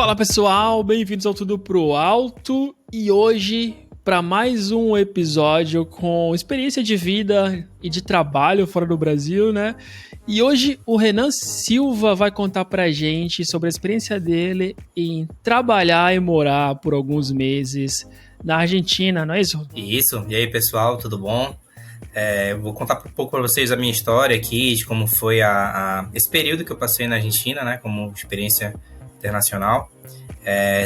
Fala pessoal, bem-vindos ao Tudo Pro Alto e hoje para mais um episódio com experiência de vida e de trabalho fora do Brasil, né? E hoje o Renan Silva vai contar pra gente sobre a experiência dele em trabalhar e morar por alguns meses na Argentina, não é isso? Isso. E aí, pessoal, tudo bom? Vou contar um pouco para vocês a minha história aqui, de como foi esse período que eu passei na Argentina, né, como experiência internacional.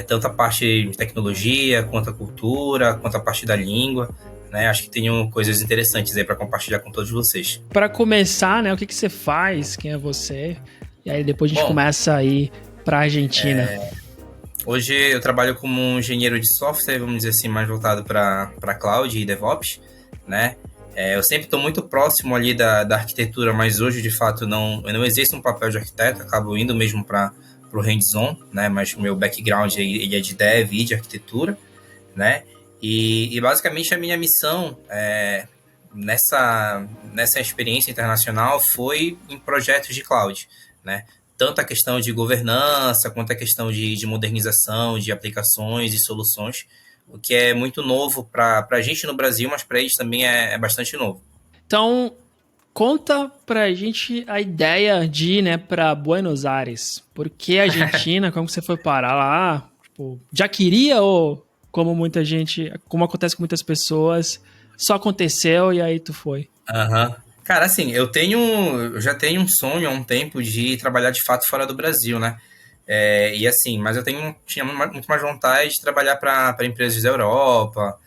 Tanto a parte de tecnologia, quanto a cultura, quanto a parte da língua, né? Acho que tenho coisas interessantes aí para compartilhar com todos vocês. Para começar, né, o que você faz, quem é você? E aí depois a gente começa a ir para a Argentina. Hoje eu trabalho como um engenheiro de software, vamos dizer assim, mais voltado para cloud e DevOps, né? Eu sempre estou muito próximo ali da arquitetura, mas hoje, de fato, eu não exerço um papel de arquiteto, acabo indo mesmo para o hands-on, né? Mas o meu background ele é de dev e de arquitetura, né? E basicamente a minha missão nessa experiência internacional foi em projetos de cloud, né? Tanto a questão de governança, quanto a questão de modernização, de aplicações e soluções, o que é muito novo para a gente no Brasil, mas para eles também é bastante novo. Então, conta pra gente a ideia de ir, né, pra Buenos Aires. Por que a Argentina? Como você foi parar lá? Tipo, já queria ou, como muita gente, como acontece com muitas pessoas, só aconteceu e aí tu foi? Uhum. Cara, assim, eu já tenho um sonho há um tempo de trabalhar de fato fora do Brasil, né? E assim, mas tinha muito mais vontade de trabalhar para empresas da Europa,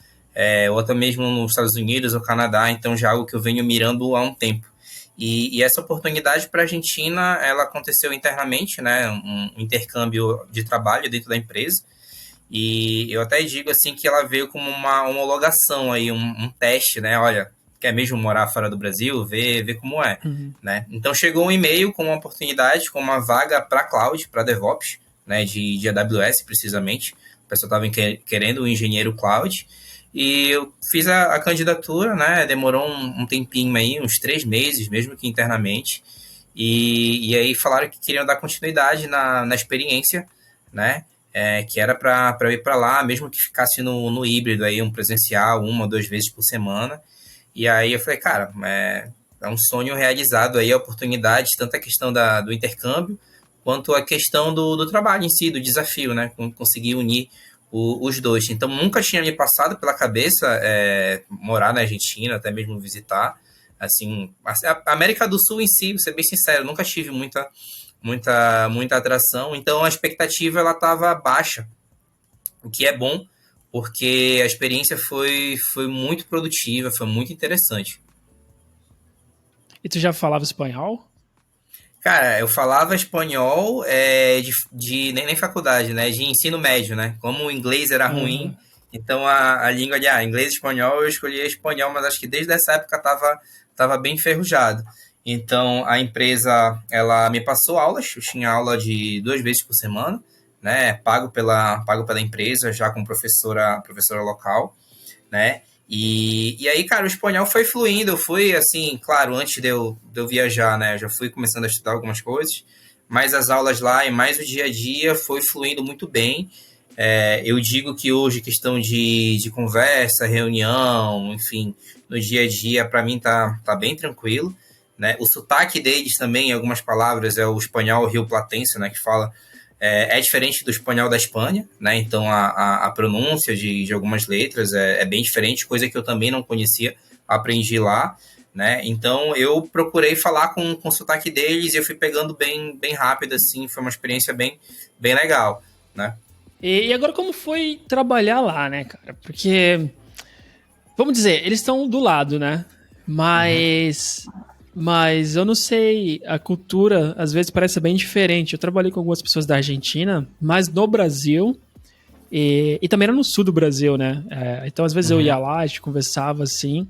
ou até mesmo nos Estados Unidos ou Canadá, então já é algo que eu venho mirando há um tempo. E essa oportunidade para a Argentina, ela aconteceu internamente, né? Um intercâmbio de trabalho dentro da empresa. E eu até digo assim que ela veio como uma homologação aí, um teste, né? Olha, quer mesmo morar fora do Brasil, ver como é, né? Então chegou um e-mail com uma oportunidade, com uma vaga para cloud, para DevOps, né? De AWS precisamente. O pessoal estava querendo um engenheiro cloud. E eu fiz a candidatura, né? Demorou um tempinho aí, uns 3 meses, mesmo que internamente. E aí falaram que queriam dar continuidade na experiência, né? Que era para eu ir para lá, mesmo que ficasse no híbrido aí, um presencial, 1 ou 2 vezes por semana. E aí eu falei, cara, é um sonho realizado aí, a oportunidade, tanto a questão do intercâmbio, quanto a questão do trabalho em si, do desafio, né? Conseguir unir os dois. Então nunca tinha me passado pela cabeça morar na Argentina, até mesmo visitar. Assim, a América do Sul em si, vou ser bem sincero, nunca tive muita atração, então a expectativa ela estava baixa, o que é bom, porque a experiência foi muito produtiva, foi muito interessante. E tu já falava espanhol? Cara, eu falava espanhol nem faculdade, né? De ensino médio, né? Como o inglês era ruim, então a língua de inglês e espanhol, eu escolhi espanhol, mas acho que desde essa época tava bem enferrujado. Então a empresa ela me passou aulas, eu tinha aula de 2 vezes por semana, né? Pago pela empresa, já com professora local, né? E aí, cara, o espanhol foi fluindo, eu fui assim, claro, antes de eu viajar, né? Eu já fui começando a estudar algumas coisas, mas as aulas lá e mais o dia a dia foi fluindo muito bem. Eu digo que hoje, questão de conversa, reunião, enfim, no dia a dia, para mim tá bem tranquilo, né? O sotaque deles também, em algumas palavras, é o espanhol rioplatense, né? Que fala diferente do espanhol da Espanha, né? Então a pronúncia de algumas letras é bem diferente, coisa que eu também não conhecia, aprendi lá, né? Então eu procurei falar com o sotaque deles e eu fui pegando bem rápido, assim, foi uma experiência bem legal, né? E agora como foi trabalhar lá, né, cara? Porque, vamos dizer, eles estão do lado, né? Mas eu não sei, a cultura às vezes parece bem diferente. Eu trabalhei com algumas pessoas da Argentina, mas no Brasil e também era no sul do Brasil, né? Então às vezes eu ia lá, a gente conversava assim,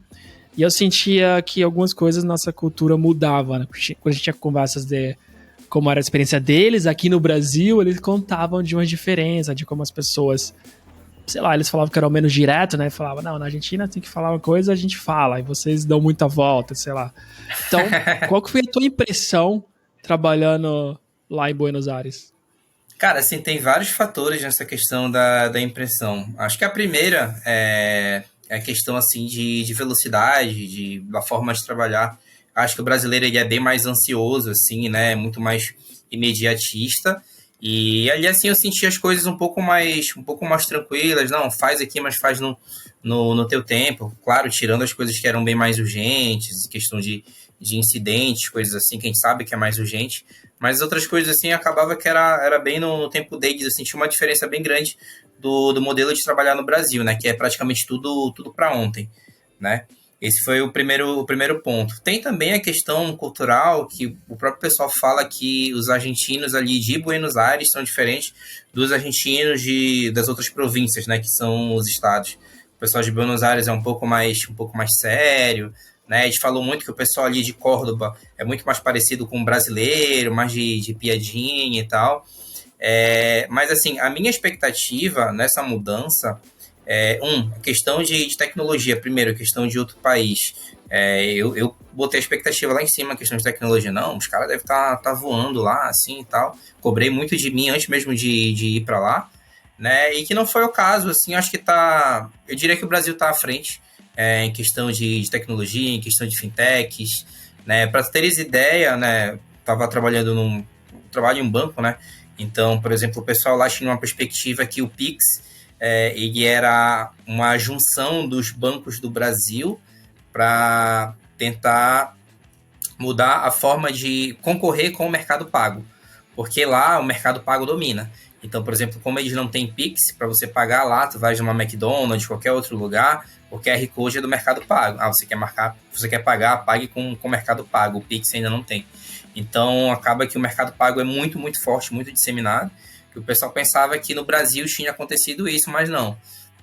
e eu sentia que algumas coisas na nossa cultura mudavam, né? Quando a gente tinha conversas de como era a experiência deles aqui no Brasil, eles contavam de uma diferença, de como as pessoas, sei lá, eles falavam que era o menos direto, né? Falavam, não, na Argentina tem que falar uma coisa, a gente fala, e vocês dão muita volta, sei lá. Então, qual que foi a tua impressão trabalhando lá em Buenos Aires? Cara, assim, tem vários fatores nessa questão da impressão. Acho que a primeira é a questão, assim, de velocidade, da forma de trabalhar. Acho que o brasileiro ele é bem mais ansioso, assim, né? Muito mais imediatista. E ali, assim, eu senti as coisas um pouco mais tranquilas. Não, faz aqui, mas faz no teu tempo. Claro, tirando as coisas que eram bem mais urgentes, questão de incidentes, coisas assim, que a gente sabe que é mais urgente. Mas as outras coisas, assim, acabava que era bem no tempo deles, assim, tinha uma diferença bem grande do modelo de trabalhar no Brasil, né? Que é praticamente tudo para ontem, né? Esse foi o primeiro ponto. Tem também a questão cultural, que o próprio pessoal fala que os argentinos ali de Buenos Aires são diferentes dos argentinos das outras províncias, né? Que são os estados. O pessoal de Buenos Aires é um pouco mais sério, né? A gente falou muito que o pessoal ali de Córdoba é muito mais parecido com o brasileiro, mais de piadinha e tal. Mas, assim, a minha expectativa nessa mudança a questão de tecnologia, primeiro, a questão de outro país. Eu botei a expectativa lá em cima, a questão de tecnologia. Não, os caras devem tá voando lá, assim e tal. Cobrei muito de mim antes mesmo de ir para lá, né? E que não foi o caso, assim, acho que tá. Eu diria que o Brasil tá à frente em questão de tecnologia, em questão de fintechs, né? Para teres ideia, né? Tava trabalho em um banco, né? Então, por exemplo, o pessoal lá tinha uma perspectiva que o Pix ele era uma junção dos bancos do Brasil para tentar mudar a forma de concorrer com o mercado pago, porque lá o mercado pago domina. Então, por exemplo, como eles não têm Pix para você pagar lá, tu vai numa McDonald's, qualquer outro lugar, o QR Code é do mercado pago. Você quer pagar, pague com o mercado pago. O Pix ainda não tem. Então, acaba que o mercado pago é muito, muito forte, muito disseminado. Que o pessoal pensava que no Brasil tinha acontecido isso, mas não,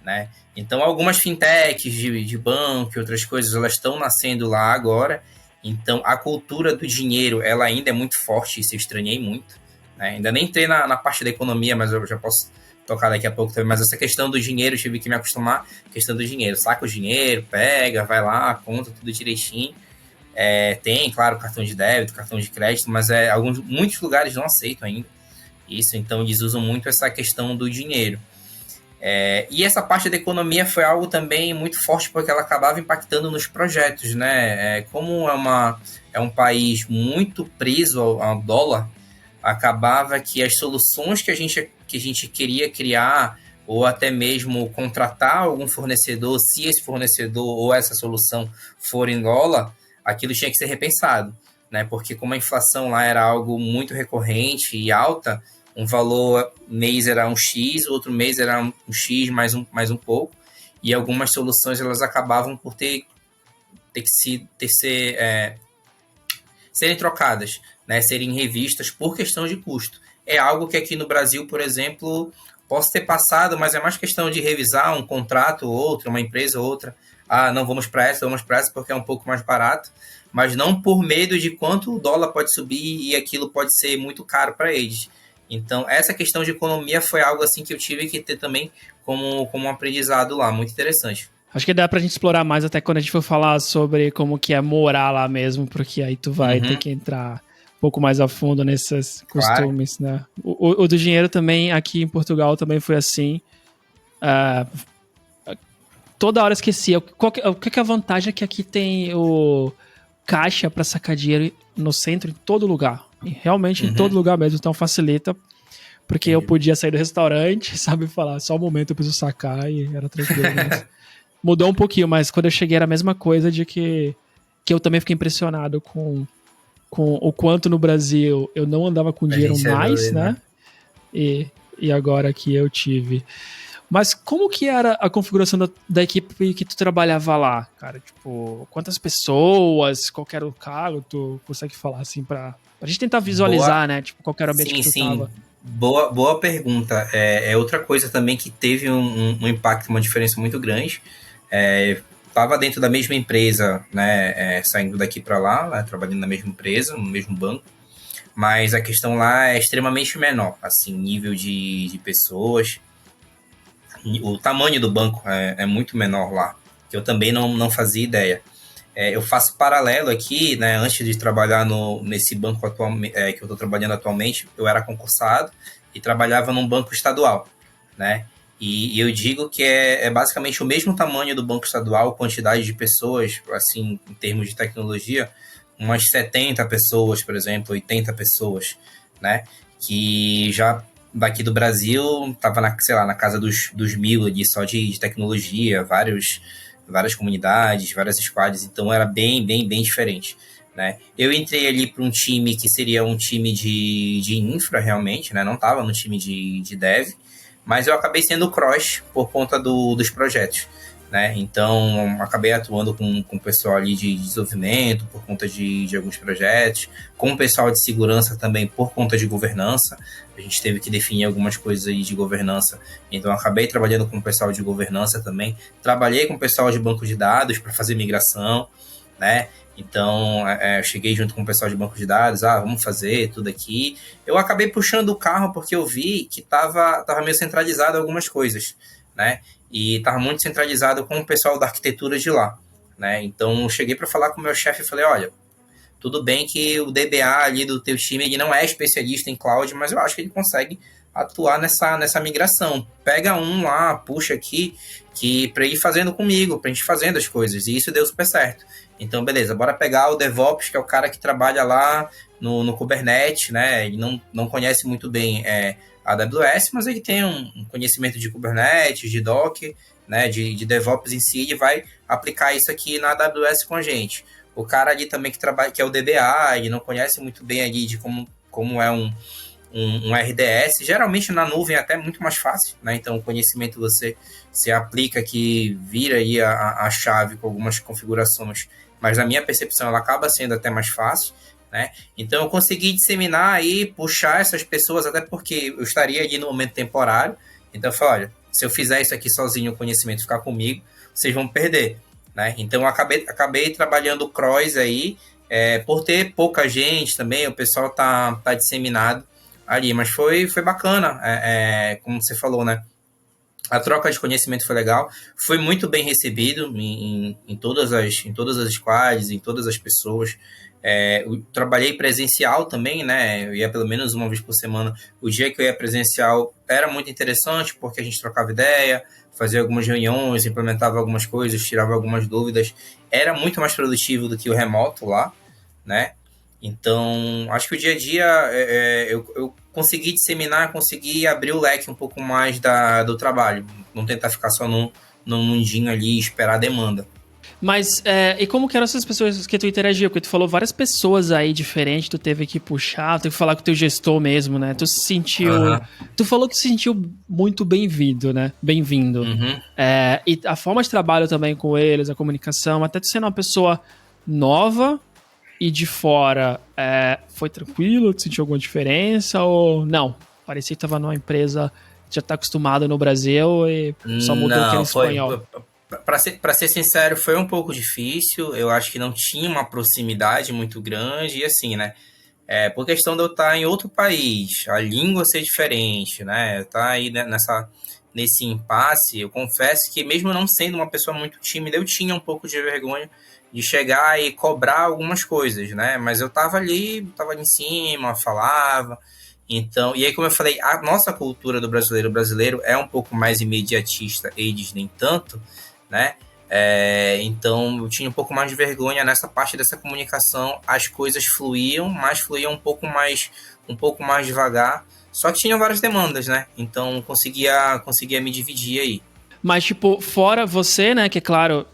né? Então, algumas fintechs de banco e outras coisas, elas estão nascendo lá agora. Então, a cultura do dinheiro, ela ainda é muito forte, isso eu estranhei muito, né? Ainda nem entrei na parte da economia, mas eu já posso tocar daqui a pouco também. Mas essa questão do dinheiro, eu tive que me acostumar. Questão do dinheiro, saca o dinheiro, pega, vai lá, conta tudo direitinho. Tem, claro, cartão de débito, cartão de crédito, mas muitos lugares não aceitam ainda isso, então eles usam muito essa questão do dinheiro. E essa parte da economia foi algo também muito forte, porque ela acabava impactando nos projetos, né? Como é um país muito preso ao dólar, acabava que as soluções que a gente queria criar, ou até mesmo contratar algum fornecedor, se esse fornecedor ou essa solução for em dólar, aquilo tinha que ser repensado, né? Porque como a inflação lá era algo muito recorrente e alta, um valor mês era um X, outro mês era um X mais um pouco, e algumas soluções elas acabavam por serem trocadas, né, serem revistas por questão de custo. É algo que aqui no Brasil, por exemplo, posso ter passado, mas é mais questão de revisar um contrato ou outro, uma empresa ou outra. Ah, não, vamos para essa porque é um pouco mais barato, mas não por medo de quanto o dólar pode subir e aquilo pode ser muito caro para eles. Então, essa questão de economia foi algo assim que eu tive que ter também como um aprendizado lá, muito interessante. Acho que dá pra gente explorar mais até quando a gente for falar sobre como que é morar lá mesmo, porque aí tu vai ter que entrar um pouco mais a fundo nesses costumes, claro, né? O do dinheiro também, aqui em Portugal, também foi assim. Toda hora eu esquecia. O que é a vantagem é que aqui tem o caixa pra sacar dinheiro no centro, em todo lugar. E realmente em todo lugar mesmo, então facilita. Porque eu podia sair do restaurante, sabe, falar, só um momento eu preciso sacar e era tranquilo. Mas mudou um pouquinho, mas quando eu cheguei era a mesma coisa de que eu também fiquei impressionado com o quanto no Brasil eu não andava com dinheiro mais, né? E agora aqui eu tive. Mas como que era a configuração da equipe que tu trabalhava lá, cara? Tipo, quantas pessoas, qual era o cargo, tu consegue falar assim pra gente tentar visualizar, né? Tipo, qual era o ambiente que tu tava. Boa pergunta. Outra coisa também que teve um impacto, uma diferença muito grande. Estava dentro da mesma empresa, né? Saindo daqui para lá, né, trabalhando na mesma empresa, no mesmo banco. Mas a questão lá é extremamente menor, assim, nível de pessoas. O tamanho do banco é muito menor lá, que eu também não fazia ideia. eu faço paralelo aqui, né? Antes de trabalhar nesse banco que eu estou trabalhando atualmente, eu era concursado e trabalhava num banco estadual, né? E eu digo que é basicamente o mesmo tamanho do banco estadual, quantidade de pessoas, assim, em termos de tecnologia, umas 70 pessoas, por exemplo, 80 pessoas, né? Que já daqui do Brasil estava sei lá, na casa dos 1.000 ali só de tecnologia, várias comunidades, várias squads, então era bem diferente, né? Eu entrei ali para um time que seria um time de infra, realmente, né? Não estava no time de dev, mas eu acabei sendo cross por conta dos projetos, né? Então, acabei atuando com o pessoal ali de desenvolvimento por conta de alguns projetos, com o pessoal de segurança também por conta de governança. A gente teve que definir algumas coisas aí de governança, então acabei trabalhando com o pessoal de governança também. Trabalhei com o pessoal de banco de dados para fazer migração, né? Então, eu cheguei junto com o pessoal de banco de dados, vamos fazer tudo aqui. Eu acabei puxando o carro porque eu vi que tava meio centralizado algumas coisas, né? E estava muito centralizado com o pessoal da arquitetura de lá, né? Então, eu cheguei para falar com o meu chefe e falei, olha, tudo bem que o DBA ali do teu time ele não é especialista em cloud, mas eu acho que ele consegue atuar nessa migração. Pega um lá, puxa aqui, que para ir fazendo comigo, para a gente fazendo as coisas. E isso deu super certo. Então, beleza, bora pegar o DevOps, que é o cara que trabalha lá no Kubernetes, né? Ele não conhece muito bem a AWS, mas ele tem um conhecimento de Kubernetes, de Docker, né? De DevOps em si, ele vai aplicar isso aqui na AWS com a gente. O cara ali também que trabalha, que é o DBA, ele não conhece muito bem ali de como é um RDS. Geralmente na nuvem é até muito mais fácil, né? Então o conhecimento você aplica que vira aí a chave com algumas configurações, mas na minha percepção ela acaba sendo até mais fácil, né? Então eu consegui disseminar aí, puxar essas pessoas, até porque eu estaria ali no momento temporário. Então eu falei, olha, se eu fizer isso aqui sozinho, o conhecimento ficar comigo, vocês vão perder. Né? Então, eu acabei trabalhando cross aí, por ter pouca gente também, o pessoal tá disseminado ali, mas foi bacana, como você falou, né? A troca de conhecimento foi legal, foi muito bem recebido em todas as squads, em todas as pessoas. Eu trabalhei presencial também, né? Eu ia pelo menos uma vez por semana. O dia que eu ia presencial era muito interessante, porque a gente trocava ideia, fazia algumas reuniões, implementava algumas coisas, tirava algumas dúvidas. Era muito mais produtivo do que o remoto lá, né? Então, acho que o dia a dia eu consegui disseminar, consegui abrir o leque um pouco mais do trabalho. Não tentar ficar só no mundinho ali e esperar a demanda. Mas, e como que eram essas pessoas que tu interagia? Porque tu falou várias pessoas aí diferentes, tu teve que puxar, teve que falar com o teu gestor mesmo, né? Tu se sentiu... Uhum. Tu falou que se sentiu muito bem-vindo, né? Bem-vindo. Uhum. E a forma de trabalho também com eles, a comunicação, até tu sendo uma pessoa nova e de fora, foi tranquilo? Tu sentiu alguma diferença ou não? Parecia que tava numa empresa que já tá acostumada no Brasil e só mudou aquele espanhol. Para ser sincero, foi um pouco difícil. Eu acho que não tinha uma proximidade muito grande. E assim, né? Por questão de eu estar em outro país, a língua ser diferente, né? Tá aí nesse impasse. Eu confesso que mesmo não sendo uma pessoa muito tímida, eu tinha um pouco de vergonha de chegar e cobrar algumas coisas, né? Mas eu tava ali em cima, falava. Então, e aí, como eu falei, a nossa cultura do brasileiro, o brasileiro é um pouco mais imediatista, eles nem tanto, né? Então eu tinha um pouco mais de vergonha nessa parte dessa comunicação. As coisas fluíam, mas fluíam um pouco mais devagar. Só que tinham várias demandas, né? Então conseguia me dividir aí. Mas, tipo, fora você, né, que é claro,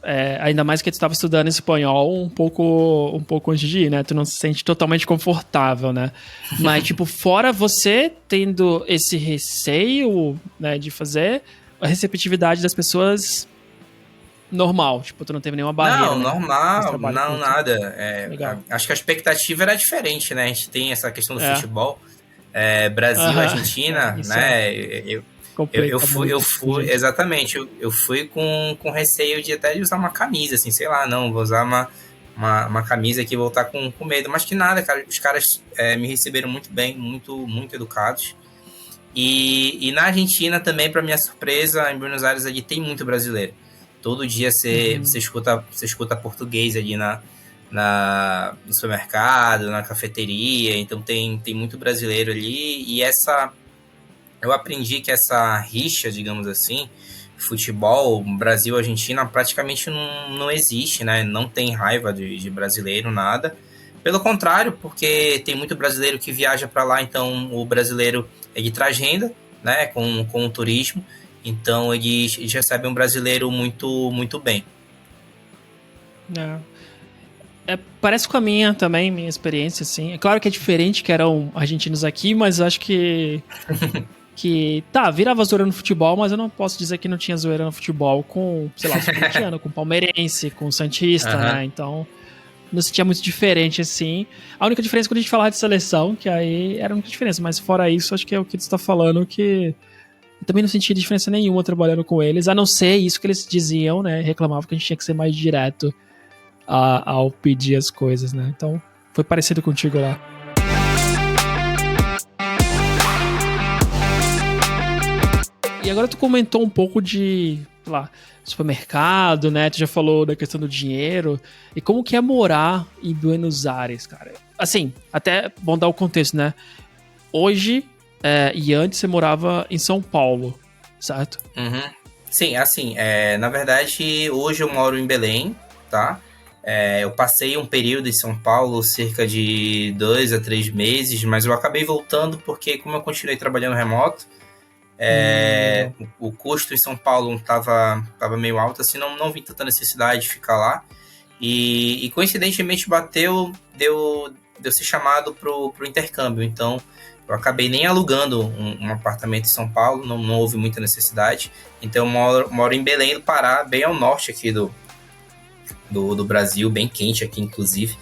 ainda mais que tu estava estudando espanhol um pouco antes de ir, né, tu não se sente totalmente confortável, né, mas, tipo, fora você tendo esse receio, né, de fazer, a receptividade das pessoas normal, tipo, tu não teve nenhuma barreira, Não, né? normal, não, nada. Legal. Acho que a expectativa era diferente, né, a gente tem essa questão do futebol, Brasil, Argentina, né, eu fui exatamente, eu fui com receio de até de usar uma camisa, assim, sei lá, não, vou usar uma camisa aqui e voltar com medo, mas que nada, cara, os caras me receberam muito bem, muito educados. E na Argentina também, para minha surpresa, em Buenos Aires ali tem muito brasileiro, Todo dia você escuta português ali no supermercado, na cafeteria, então tem muito brasileiro ali, e eu aprendi que essa rixa, digamos assim, futebol, Brasil, Argentina, praticamente não existe, né? Não tem raiva de brasileiro, nada. Pelo contrário, porque tem muito brasileiro que viaja para lá, então o brasileiro ele traz renda, né? Com o turismo, então eles recebem um brasileiro muito bem. Parece com a minha também, minha experiência, assim. É claro que é diferente, que eram argentinos aqui, mas acho que virava zoeira no futebol, mas eu não posso dizer que não tinha zoeira no futebol com, sei lá, o corintiano, com o palmeirense, com o santista, né? Então, não se tinha muito diferente, assim. A única diferença é quando a gente falava de seleção, que aí era a única diferença, mas fora isso, acho que é o que você está falando, que eu também não senti diferença nenhuma trabalhando com eles, a não ser isso que eles diziam, né? Reclamavam que a gente tinha que ser mais direto ao pedir as coisas, né? Então, foi parecido contigo lá. E agora tu comentou um pouco de, sei lá, supermercado, né? Tu já falou da questão do dinheiro. E como que é morar em Buenos Aires, cara? Assim, até bom dar o contexto, né? Hoje e antes você morava em São Paulo, certo? Uhum. Sim, assim, na verdade, hoje eu moro em Belém, tá? Eu passei um período em São Paulo, cerca de 2 a 3 meses, mas eu acabei voltando porque, como eu continuei trabalhando remoto, o custo em São Paulo tava meio alto, assim, não vi tanta necessidade de ficar lá. E coincidentemente deu ser chamado pro intercâmbio, então eu acabei nem alugando um apartamento em São Paulo, não houve muita necessidade. Então eu moro em Belém do Pará, bem ao norte aqui do Brasil, bem quente aqui, inclusive.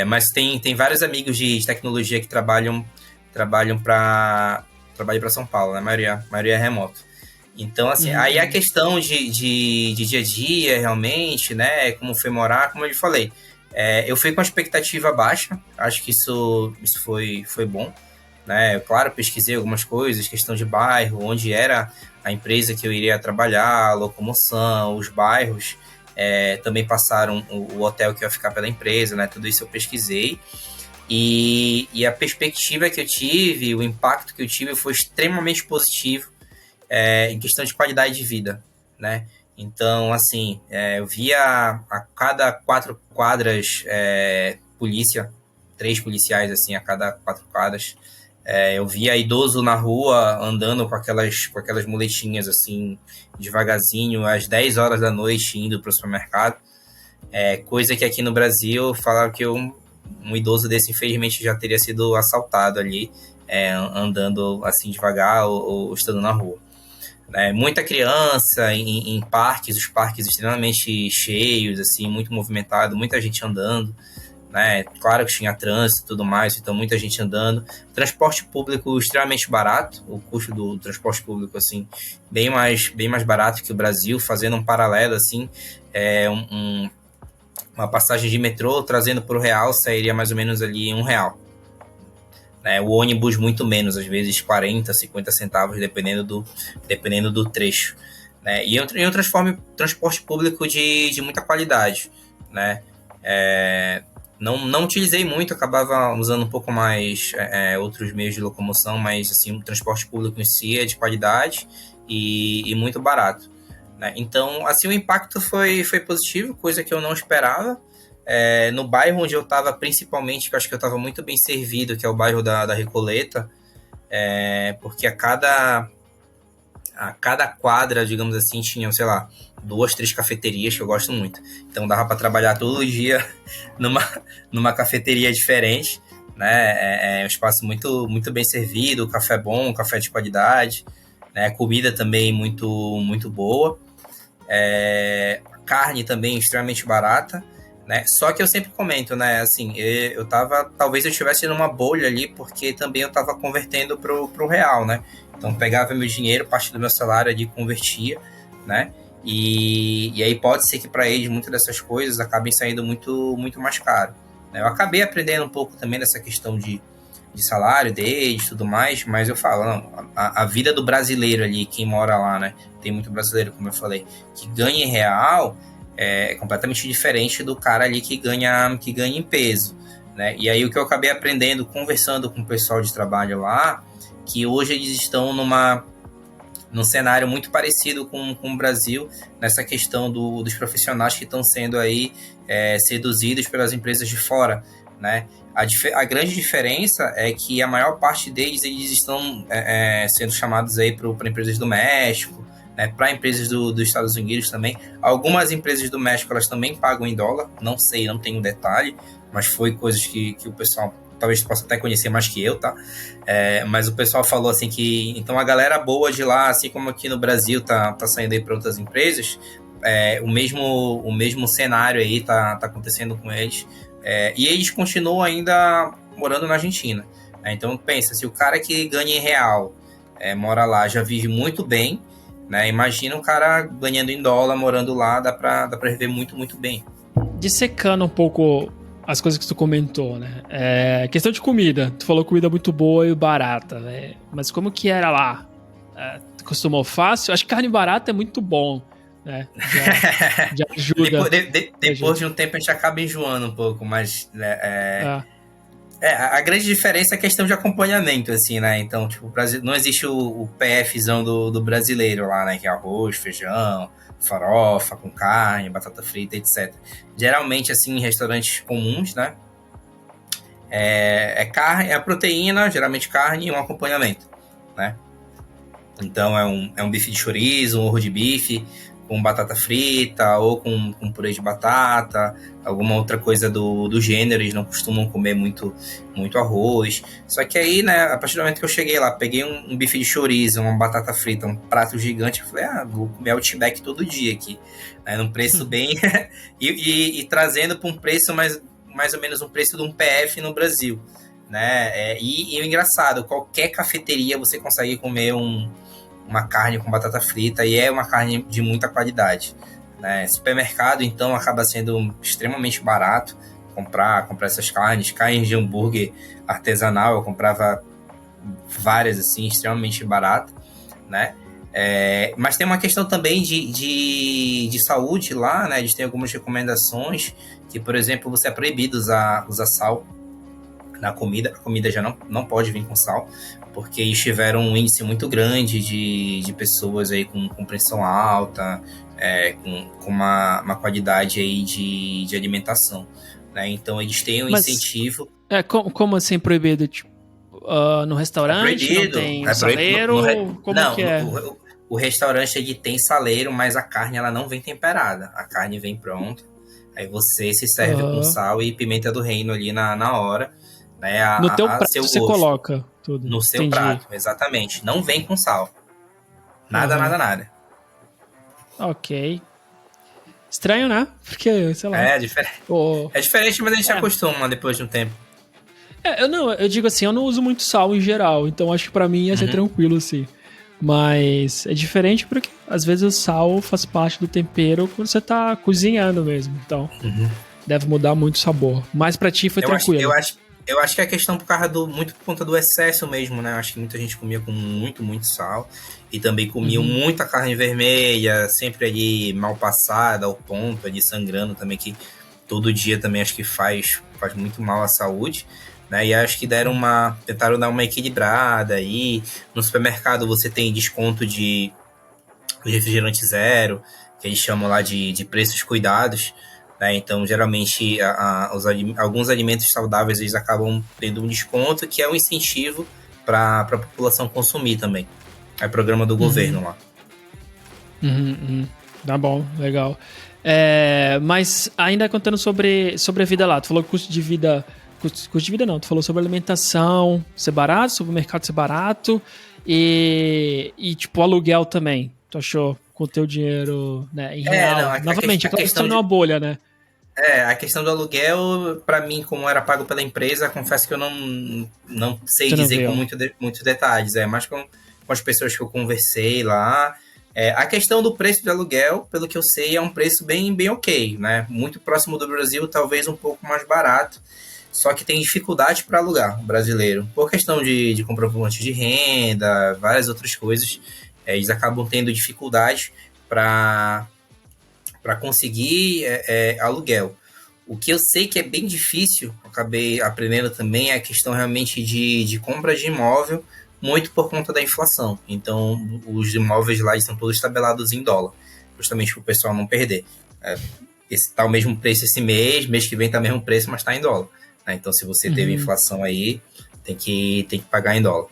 Mas tem vários amigos de tecnologia que trabalham para São Paulo, né? A maioria é remoto. Então, assim, aí a questão de dia a dia, realmente, né? Como foi morar, como eu falei, eu fui com a expectativa baixa, acho que isso foi bom, né? Eu, claro, pesquisei algumas coisas, questão de bairro, onde era a empresa que eu iria trabalhar, a locomoção, os bairros, também passaram o hotel que eu ia ficar pela empresa, né? Tudo isso eu pesquisei. E a perspectiva que eu tive, o impacto que eu tive foi extremamente positivo em questão de qualidade de vida, né? Então, assim, eu via a cada 4 quadras polícia, 3 policiais, assim, a cada 4 quadras. Eu via idoso na rua andando com aquelas muletinhas, assim, devagarzinho, às 10 horas da noite, indo para o supermercado. Coisa que aqui no Brasil falaram que um idoso desse, infelizmente, já teria sido assaltado ali, andando assim devagar ou estando na rua. Muita criança em parques, os parques extremamente cheios, assim, muito movimentado, muita gente andando, né? Claro que tinha trânsito e tudo mais, então muita gente andando. Transporte público extremamente barato, o custo do transporte público, assim, bem mais barato que o Brasil, fazendo um paralelo, assim, uma passagem de metrô trazendo para o real sairia mais ou menos ali R$1. O ônibus muito menos, às vezes 40, 50 centavos, dependendo do trecho. E em outras formas, transporte público de muita qualidade. Não utilizei muito, acabava usando um pouco mais outros meios de locomoção, mas assim, o transporte público em si é de qualidade e muito barato. Então, assim, o impacto foi positivo, coisa que eu não esperava. No bairro onde eu estava, principalmente, que eu acho que eu estava muito bem servido, que é o bairro da Recoleta, porque a cada quadra, digamos assim, tinham, sei lá, 2, 3 cafeterias, que eu gosto muito. Então dava para trabalhar todo dia numa cafeteria diferente, né? Um espaço muito bem servido, café bom, café de qualidade, né? Comida também muito boa, carne também extremamente barata. Só que eu sempre comento, né? Assim, talvez eu estivesse numa bolha ali, porque também eu estava convertendo pro real, né? Então pegava meu dinheiro, parte do meu salário ali, convertia, né? E aí pode ser que para eles muitas dessas coisas acabem saindo muito mais caro. Eu acabei aprendendo um pouco também dessa questão de de salário deles e tudo mais, mas eu falo, não, a vida do brasileiro ali, quem mora lá, né? Tem muito brasileiro, como eu falei, que ganha em real é completamente diferente do cara ali que ganha em peso, né? E aí o que eu acabei aprendendo, conversando com o pessoal de trabalho lá, que hoje eles estão num cenário muito parecido com o Brasil, nessa questão dos profissionais que estão sendo aí seduzidos pelas empresas de fora, né? A grande diferença é que a maior parte deles eles estão sendo chamados aí para empresas do México, né, para empresas dos Estados Unidos também. Algumas empresas do México elas também pagam em dólar, não sei, não tenho detalhe, mas foi coisas que o pessoal talvez possa até conhecer mais que eu, tá? Mas o pessoal falou assim que então a galera boa de lá, assim como aqui no Brasil tá saindo aí para outras empresas, o mesmo cenário aí tá acontecendo com eles. E eles continuam ainda morando na Argentina. Então, pensa, se o cara que ganha em real mora lá, já vive muito bem, né? Imagina um cara ganhando em dólar, morando lá, dá pra viver muito, muito bem. Dissecando um pouco as coisas que tu comentou, né? Questão de comida. Tu falou comida muito boa e barata, né? Mas como que era lá? Tu costumou fácil? Acho que carne barata é muito bom, né? Já ajuda. Depois de um tempo a gente acaba enjoando um pouco, mas a grande diferença é a questão de acompanhamento, assim, né? Então, tipo, não existe o PFzão do brasileiro lá, né? Que é arroz, feijão, farofa com carne, batata frita, etc. Geralmente, assim, em restaurantes comuns, né? Carne, a proteína, geralmente carne e um acompanhamento, né? Então, é um bife de chorizo, um ovo de bife com batata frita ou com purê de batata, alguma outra coisa do gênero. Eles não costumam comer muito arroz. Só que aí, né, a partir do momento que eu cheguei lá, peguei um bife de chorizo, uma batata frita, um prato gigante, eu falei, vou comer Outback todo dia aqui. Num preço bem... e trazendo para um preço mais ou menos um preço de um PF no Brasil, né? E o engraçado, qualquer cafeteria você consegue comer uma carne com batata frita, e é uma carne de muita qualidade, né? Supermercado, então, acaba sendo extremamente barato comprar essas carnes de hambúrguer artesanal, eu comprava várias, assim, extremamente barato, né? Mas tem uma questão também de saúde lá, né? Eles têm algumas recomendações que, por exemplo, você é proibido usar sal na comida. A comida já não pode vir com sal, porque eles tiveram um índice muito grande de pessoas aí com pressão alta, com uma qualidade aí de alimentação, né? Então eles têm um incentivo. Como assim proibido? Tipo, no restaurante proibido, não tem saleiro? Como que é? O restaurante ele tem saleiro, mas a carne ela não vem temperada. A carne vem pronta. Aí você se serve com sal e pimenta do reino ali na hora. Né, no teu prato você coloca tudo. No seu prato, exatamente. Não vem com sal. Nada. Ok. Estranho, né? Porque, sei lá. É diferente. É diferente, mas a gente acostuma depois de um tempo. Eu digo assim, eu não uso muito sal em geral, então acho que pra mim ia ser tranquilo, assim. Mas é diferente porque, às vezes, o sal faz parte do tempero quando você tá cozinhando mesmo. Então, deve mudar muito o sabor. Mas pra ti foi tranquilo. Eu acho que é a questão muito por conta do excesso mesmo, né? Eu acho que muita gente comia com muito sal. E também comiam muita carne vermelha, sempre ali mal passada, ao ponto, ali sangrando também, que todo dia também acho que faz muito mal à saúde, né? E acho que tentaram dar uma equilibrada aí. No supermercado você tem desconto de refrigerante zero, que eles chamam lá de preços cuidados. Então, geralmente, alguns alimentos saudáveis eles acabam tendo um desconto, que é um incentivo para a população consumir também. É programa do governo lá. Tá bom, legal. Mas ainda contando sobre a vida lá, tu falou custo de vida não, tu falou sobre alimentação ser barato, sobre o mercado ser barato e tipo aluguel também. Tu achou com o teu dinheiro, né, em real? Novamente, a questão não é uma bolha, né? A questão do aluguel, para mim, como era pago pela empresa, confesso que eu não sei dizer com muitos detalhes. Mas com as pessoas que eu conversei lá. A questão do preço de aluguel, pelo que eu sei, é um preço bem ok, né? Muito próximo do Brasil, talvez um pouco mais barato. só que tem dificuldade para alugar, o brasileiro, por questão de comprovante de renda, várias outras coisas, eles acabam tendo dificuldade para conseguir aluguel. O que eu sei que é bem difícil, acabei aprendendo também, é a questão realmente de compra de imóvel, muito por conta da inflação. Então, os imóveis lá estão todos tabelados em dólar, justamente para o pessoal não perder. Está o mesmo preço esse mês que vem está o mesmo preço, mas está em dólar. Né? Então, se você teve inflação aí, tem que pagar em dólar.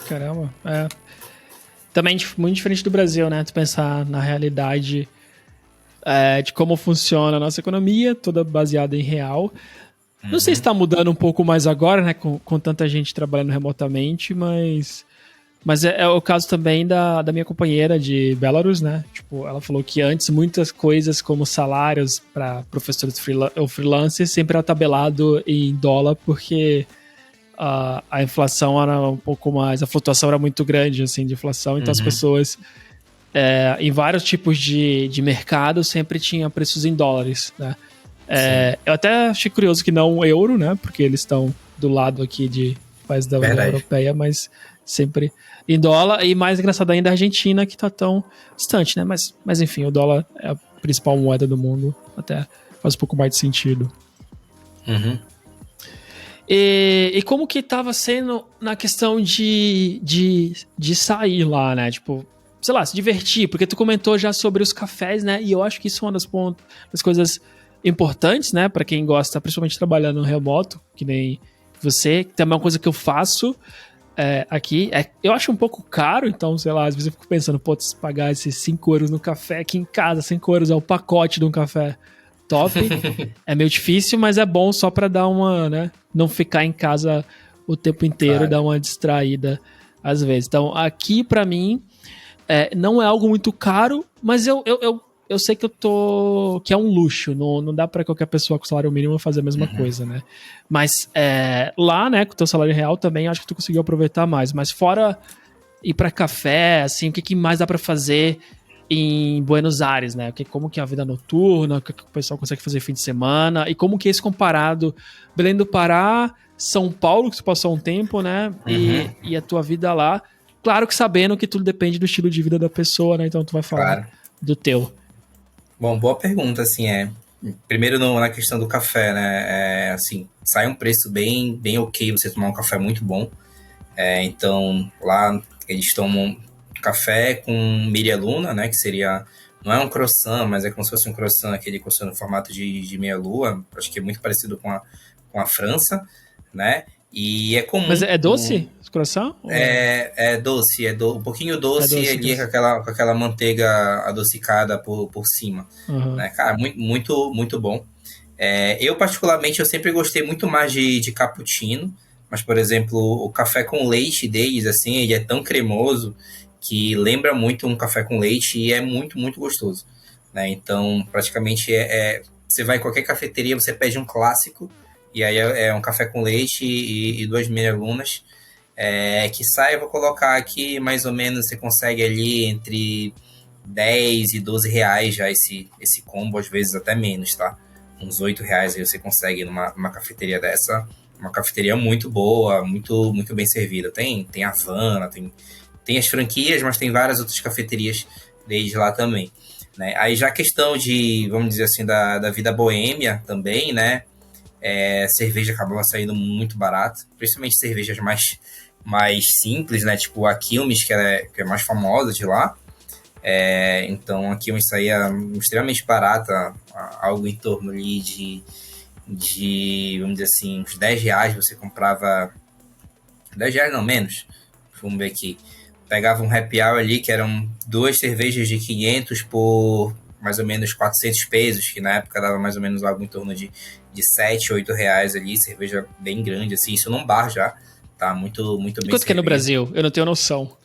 Caramba, também muito diferente do Brasil, né? Tu pensar na realidade de como funciona a nossa economia, toda baseada em real. Não sei se está mudando um pouco mais agora, né? Com tanta gente trabalhando remotamente, mas é o caso também da minha companheira de Belarus, né? Tipo, ela falou que antes muitas coisas como salários para professores ou freelancers sempre era tabelado em dólar, porque a inflação era um pouco mais, a flutuação era muito grande, assim, de inflação, então as pessoas em vários tipos de mercado sempre tinha preços em dólares, né? Eu até achei curioso que não euro, né? Porque eles estão do lado aqui de países da União Europeia, mas sempre em dólar. E mais engraçado ainda a Argentina, que tá tão distante, né? Mas enfim, o dólar é a principal moeda do mundo, até faz um pouco mais de sentido. E como que tava sendo na questão de sair lá, né? Tipo, sei lá, se divertir, porque tu comentou já sobre os cafés, né? E eu acho que isso é uma das coisas importantes, né? Pra quem gosta, principalmente trabalhando no remoto, que nem você, que também é uma coisa que eu faço aqui. Eu acho um pouco caro, então, sei lá, às vezes eu fico pensando, pô, se pagar esses 5 euros no café aqui em casa, 5 euros é o pacote de um café top. É meio difícil, mas é bom só pra dar uma, né? Não ficar em casa o tempo inteiro, dar uma distraída às vezes. Então, aqui pra mim, não é algo muito caro, mas eu sei que é um luxo, não dá pra qualquer pessoa com salário mínimo fazer a mesma coisa, né? Mas lá, né, com o teu salário real também, acho que tu conseguiu aproveitar mais. Mas fora ir pra café, assim, o que mais dá pra fazer em Buenos Aires, né? Como que é a vida noturna, o que o pessoal consegue fazer fim de semana, e como que é isso comparado Belém do Pará, São Paulo, que tu passou um tempo, né? E a tua vida lá. Claro que sabendo que tudo depende do estilo de vida da pessoa, né? Então tu vai falar do teu. Bom, boa pergunta, assim, primeiro na questão do café, né, assim, sai um preço bem ok você tomar um café muito bom, então lá eles tomam café com meia luna, né, que seria, não é um croissant, mas é como se fosse um croissant, aquele croissant no formato de meia lua, acho que é muito parecido com a França, né, e é comum... Mas é doce esse croissant? É doce, um pouquinho doce ali com aquela manteiga adocicada por cima. Né? Cara, muito, muito, muito bom. Eu, particularmente, eu sempre gostei muito mais de cappuccino, mas, por exemplo, o café com leite deles, assim, ele é tão cremoso que lembra muito um café com leite e é muito, muito gostoso. Né? Então, praticamente, você vai em qualquer cafeteria, você pede um clássico, e aí é um café com leite e 2 meia-lunas, que sai, eu vou colocar aqui, mais ou menos, você consegue ali entre 10 e 12 reais já esse combo, às vezes até menos, tá? Uns 8 reais aí você consegue numa cafeteria dessa, uma cafeteria muito boa, muito, muito bem servida. Tem Havana, tem as franquias, mas tem várias outras cafeterias desde lá também. Né? Aí já a questão de, vamos dizer assim, da vida boêmia também, né? Cerveja acabava saindo muito barato, principalmente cervejas mais simples, né? Tipo a Quilmes, que é mais famosa de lá. Então a Quilmes saía extremamente barata, algo em torno ali de, vamos dizer assim, uns 10 reais você comprava. 10 reais não, menos. Vamos ver aqui. Pegava um happy hour ali, que eram 2 cervejas de 500 por mais ou menos 400 pesos, que na época dava mais ou menos algo em torno de 7, 8 reais ali, cerveja bem grande, assim, isso num bar já, tá muito, muito bem. Quanto que é no Brasil? Eu não tenho noção.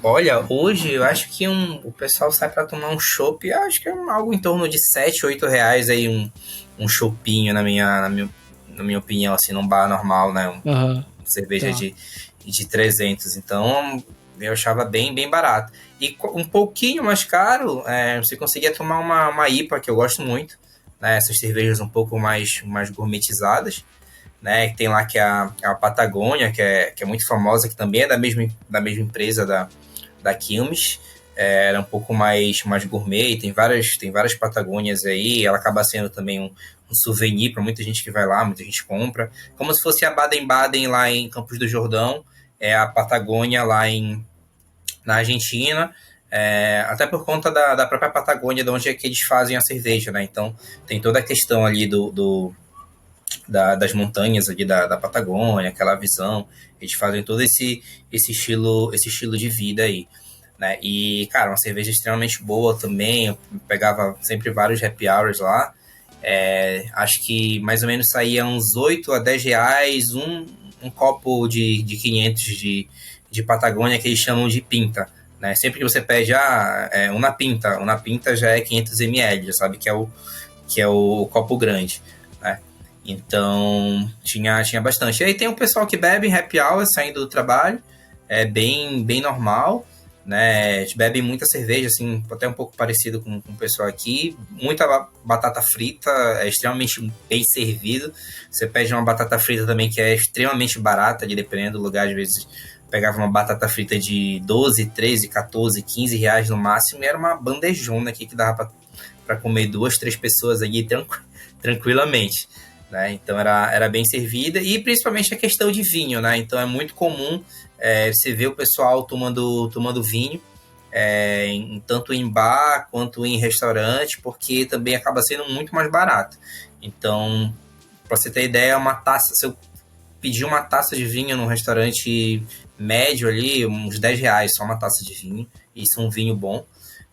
Olha, hoje eu acho que o pessoal sai pra tomar um chopp, acho que é algo em torno de 7, 8 reais aí, um choppinho na minha opinião, assim, num bar normal, né, cerveja de 300, então eu achava bem, bem barato. E um pouquinho mais caro, você conseguia tomar uma IPA, que eu gosto muito, né? Essas cervejas um pouco mais gourmetizadas, né? Tem lá que é a Patagônia, que é muito famosa, que também é da mesma empresa da Quilmes. Era um pouco mais gourmet, tem várias Patagônias aí, ela acaba sendo também um souvenir para muita gente que vai lá, muita gente compra. Como se fosse a Baden-Baden lá em Campos do Jordão, é a Patagônia lá na Argentina, até por conta da própria Patagônia, de onde é que eles fazem a cerveja, né? Então tem toda a questão ali das montanhas ali da Patagônia, aquela visão, eles fazem todo esse estilo de vida aí, né? E, cara, uma cerveja extremamente boa também, eu pegava sempre vários happy hours lá, acho que mais ou menos saía uns 8 a 10 reais um copo de 500 de Patagônia, que eles chamam de pinta, né? Sempre que você pede uma pinta já é 500 ml, já sabe que é o copo grande, né? Então, tinha bastante. E aí tem o pessoal que bebe em happy hour saindo do trabalho, é bem normal, né? A gente bebe muita cerveja, assim, até um pouco parecido com o pessoal aqui. Muita batata frita, é extremamente bem servido. Você pede uma batata frita também que é extremamente barata, ali, dependendo do lugar. Às vezes pegava uma batata frita de 12, 13, 14, 15 reais no máximo, e era uma bandejona aqui que dava para comer 2, 3 pessoas ali tranquilamente, né? Então era bem servida, e principalmente a questão de vinho, né? Então é muito comum você ver o pessoal tomando vinho, tanto em bar quanto em restaurante, porque também acaba sendo muito mais barato. Então, para você ter ideia, se eu pedir uma taça de vinho num restaurante médio ali, uns 10 reais só uma taça de vinho, isso é um vinho bom,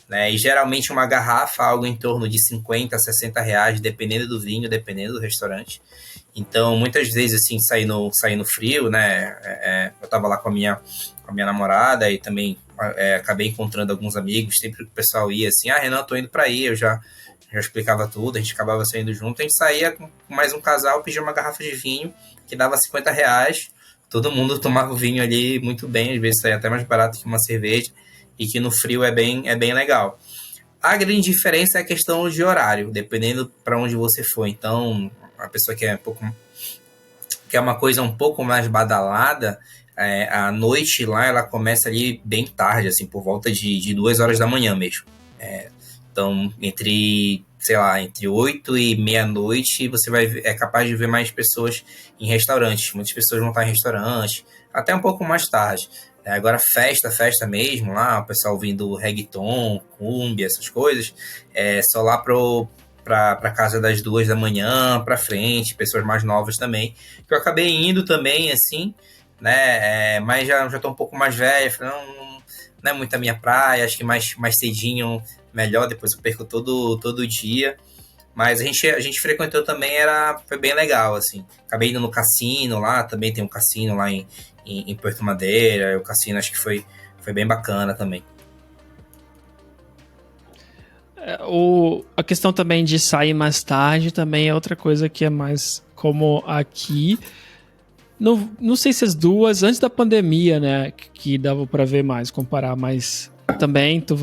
né? E geralmente uma garrafa, algo em torno de 50, 60 reais, dependendo do vinho, dependendo do restaurante. Então, muitas vezes, assim, sair no frio, né? Eu tava lá com a minha namorada e também acabei encontrando alguns amigos. Sempre que o pessoal ia assim, Renan, tô indo pra aí, eu já explicava tudo, a gente acabava saindo junto. A gente saía com mais um casal, pedia uma garrafa de vinho, que dava 50 reais. Todo mundo tomava o vinho ali muito bem, às vezes saía até mais barato que uma cerveja, e que no frio é bem legal. A grande diferença é a questão de horário, dependendo para onde você for. Então, a pessoa que é uma coisa um pouco mais badalada, a noite lá ela começa ali bem tarde, assim, por volta de 2 horas da manhã mesmo. Então, entre 8 e meia-noite, você é capaz de ver mais pessoas em restaurantes. Muitas pessoas vão estar em restaurantes, até um pouco mais tarde. Agora, festa mesmo, lá, o pessoal ouvindo reggaeton, cumbia, essas coisas, só lá pra casa das 2 da manhã, pra frente, pessoas mais novas também, que eu acabei indo também, assim, né, mas já tô um pouco mais velho, falei, não é muito a minha praia, acho que mais cedinho melhor, depois eu perco todo dia, mas a gente frequentou também, foi bem legal, assim, acabei indo no cassino lá, também tem um cassino lá em Porto Madeira, o cassino acho que foi bem bacana também. A questão também de sair mais tarde também é outra coisa que é mais como aqui. Não sei se as duas, antes da pandemia, né, que dava pra ver mais, comparar, mas também tu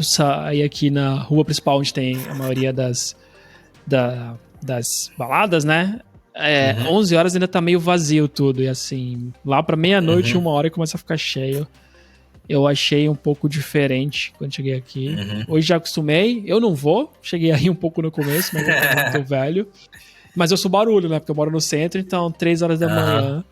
sai aqui na rua principal, onde tem a maioria das baladas, né? 11 horas ainda tá meio vazio tudo, e assim, lá pra meia-noite, 1 hora começa a ficar cheio. Eu achei um pouco diferente quando cheguei aqui. Hoje já acostumei, eu não vou, cheguei aí um pouco no começo, mas eu tô muito velho. Mas eu sou barulho, né? Porque eu moro no centro, então 3 horas da manhã,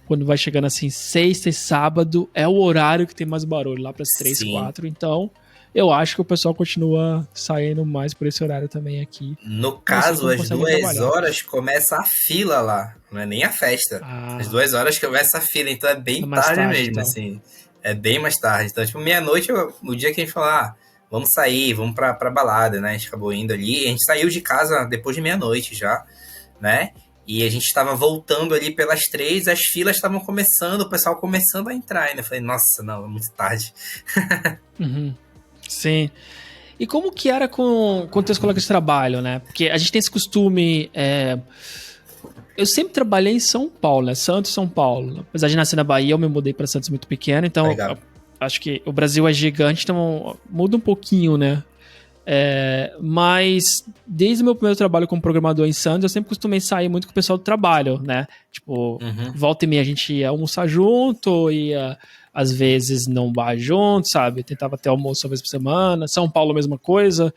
quando vai chegando assim, sexta e sábado, é o horário que tem mais barulho, lá pras 3, 4. Então, eu acho que o pessoal continua saindo mais por esse horário também aqui. No caso, às 2 horas começa a fila lá, não é nem a festa. Às 2 horas começa a fila, então é bem tarde mesmo, então. Assim. É bem mais tarde. Então, tipo, meia-noite, o dia que a gente falou, vamos sair, vamos pra balada, né? A gente acabou indo ali, a gente saiu de casa depois de meia-noite já, né? E a gente estava voltando ali pelas 3, as filas estavam começando, o pessoal começando a entrar ainda. Eu falei, nossa, não, é muito tarde. Sim. E como que era com teus colegas de trabalho, né? Porque a gente tem esse costume... Eu sempre trabalhei em São Paulo, né? Santos, São Paulo. Apesar de nascer na Bahia, eu me mudei para Santos muito pequeno, então acho que o Brasil é gigante, então muda um pouquinho, né? Mas desde o meu primeiro trabalho como programador em Santos, eu sempre costumei sair muito com o pessoal do trabalho, né? Tipo, volta e meia a gente ia almoçar junto, ia às vezes num bar junto, sabe? Tentava ter almoço uma vez por semana. São Paulo, mesma coisa.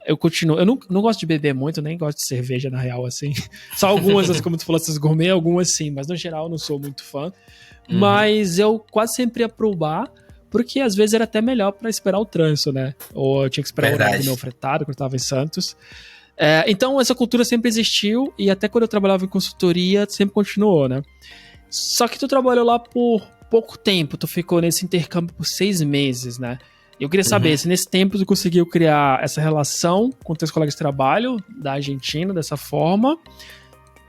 Eu continuo. Eu não gosto de beber muito, nem gosto de cerveja, na real, assim. Só algumas, como tu falou, essas gourmet, algumas sim, mas no geral eu não sou muito fã. Mas eu quase sempre ia pro bar, porque às vezes era até melhor pra esperar o trânsito, né? Ou eu tinha que esperar o horário do meu fretado, quando eu tava em Santos. Então essa cultura sempre existiu, e até quando eu trabalhava em consultoria, sempre continuou, né? Só que tu trabalhou lá por pouco tempo, tu ficou nesse intercâmbio por 6 meses, né? Eu queria saber se nesse tempo tu conseguiu criar essa relação com teus colegas de trabalho da Argentina, dessa forma.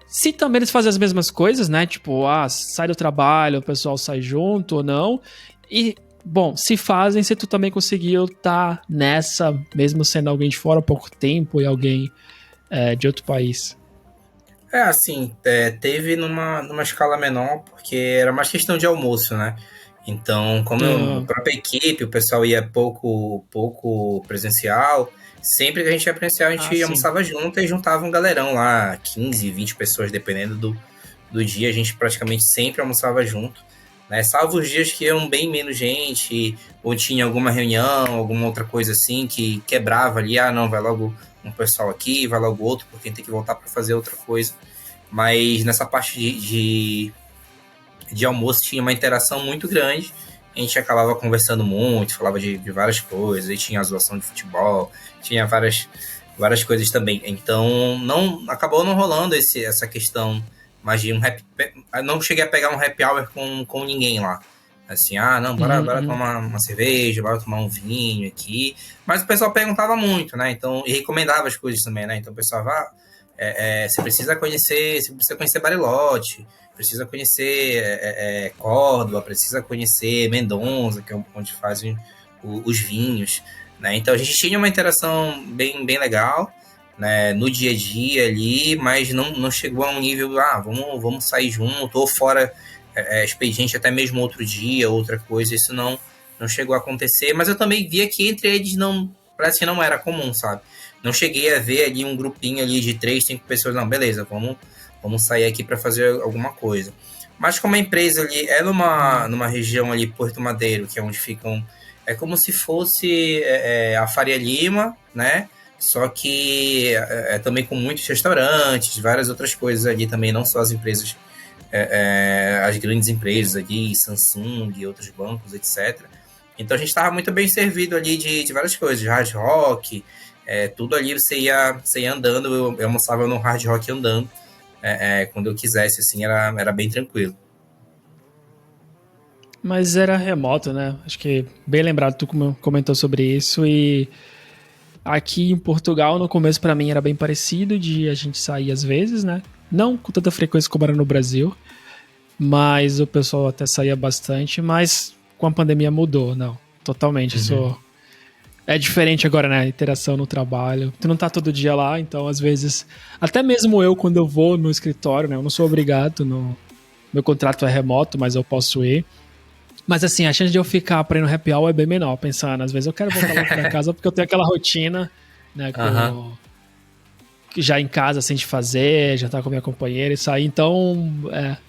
Se também eles fazem as mesmas coisas, né? Tipo, sai do trabalho, o pessoal sai junto ou não. E, bom, se fazem, se tu também conseguiu estar nessa, mesmo sendo alguém de fora há pouco tempo e alguém de outro país. Assim, teve numa escala menor, porque era mais questão de almoço, né? Então, como a própria equipe, o pessoal ia pouco presencial, sempre que a gente ia presencial, a gente almoçava junto e juntava um galerão lá, 15, 20 pessoas, dependendo do dia, a gente praticamente sempre almoçava junto, né? Salvo os dias que iam bem menos gente, ou tinha alguma reunião, alguma outra coisa assim, que quebrava ali, não, vai logo um pessoal aqui, vai logo outro, porque tem que voltar para fazer outra coisa. Mas nessa parte de almoço tinha uma interação muito grande. A gente acabava conversando muito, falava de várias coisas, e tinha a zoação de futebol, tinha várias coisas também. Então, acabou não rolando essa questão mais de não cheguei a pegar um happy hour com ninguém lá. Assim, não, bora tomar uma cerveja, bora tomar um vinho aqui. Mas o pessoal perguntava muito, né? Então, e recomendava as coisas também, né? Então o pessoal você precisa conhecer Bariloche, precisa conhecer Córdoba, precisa conhecer Mendonça, que é onde fazem os vinhos, né? Então a gente tinha uma interação bem legal, né, no dia a dia ali, mas não chegou a um nível, vamos sair junto, ou fora expediente até mesmo outro dia, outra coisa, isso não chegou a acontecer, mas eu também via que entre eles parece que não era comum, sabe? Não cheguei a ver ali um grupinho ali de 3, 5 pessoas, não, beleza, vamos sair aqui para fazer alguma coisa. Mas como a empresa ali é numa região ali, Porto Madeiro, que é onde ficam, é como se fosse a Faria Lima, né? Só que também com muitos restaurantes, várias outras coisas ali também, não só as empresas, as grandes empresas ali, Samsung e outros bancos, etc. Então a gente estava muito bem servido ali de várias coisas, de hard rock, tudo ali você ia andando, eu almoçava no hard rock andando, quando eu quisesse, assim, era bem tranquilo. Mas era remoto, né? Acho que bem lembrado, tu comentou sobre isso. E aqui em Portugal, no começo, para mim, era bem parecido, de a gente sair às vezes, né? Não com tanta frequência como era no Brasil, mas o pessoal até saía bastante, mas com a pandemia mudou, não. Totalmente, isso é diferente agora, né? A interação no trabalho. Tu não tá todo dia lá, então às vezes... Até mesmo eu, quando eu vou no escritório, né? Eu não sou obrigado, meu contrato é remoto, mas eu posso ir. Mas assim, a chance de eu ficar pra ir no happy hour é bem menor, pensando. Às vezes eu quero voltar lá pra casa porque eu tenho aquela rotina, né? Já em casa, sem te fazer, já tá com a minha companheira e sair. Então,